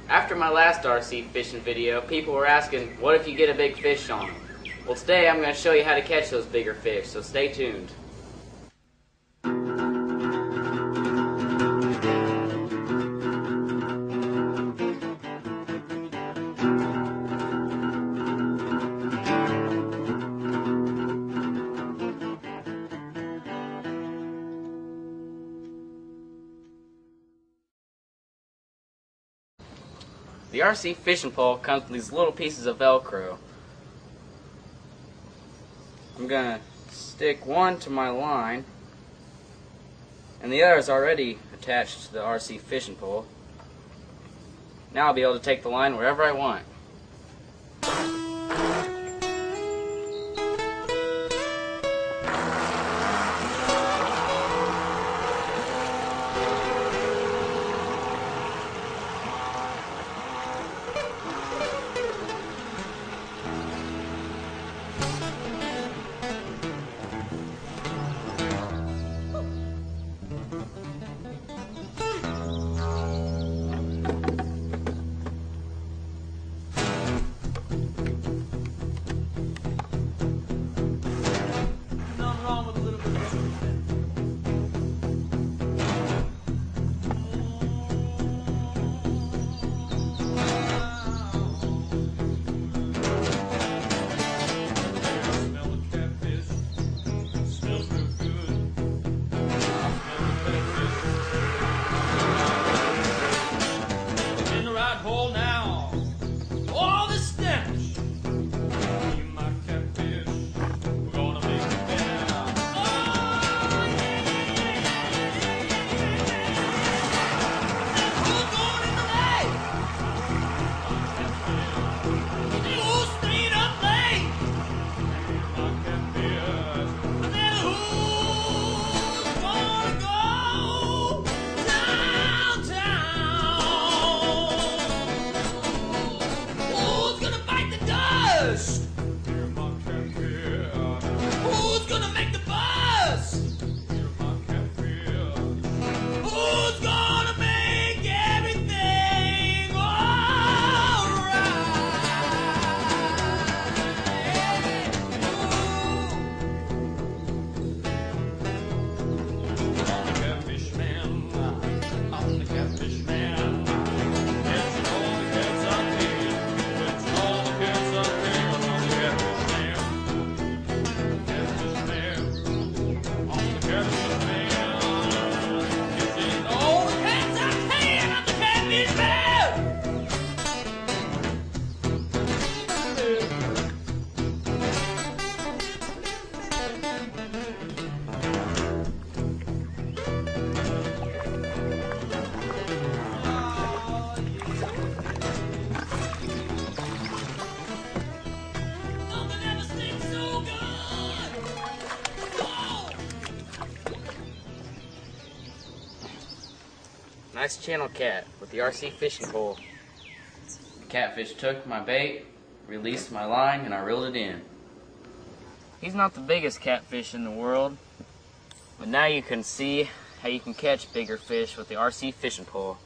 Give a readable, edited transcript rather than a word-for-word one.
After my last RC fishing video, people were asking, what if you get a big fish on them? Well, today I'm going to show you how to catch those bigger fish, so stay tuned. The RC fishing pole comes with these little pieces of Velcro. I'm going to stick one to my line, and the other is already attached to the RC fishing pole. Now I'll be able to take the line wherever I want. Who's gonna make the bus? Who's gonna make everything alright? I'm the catfish man. I'm the catfish man. Catching all the cats I can. Catching all the cats I can. I'm the catfish man. Catfish man. I'm the catfish man. Catching all the cats I can. I'm the catfish man. Something never stinks so good. Oh! Nice channel cat with the RC fishing pole. The catfish took my bait, released my line, and I reeled it in. He's not the biggest catfish in the world, but now you can see how you can catch bigger fish with the RC fishing pole.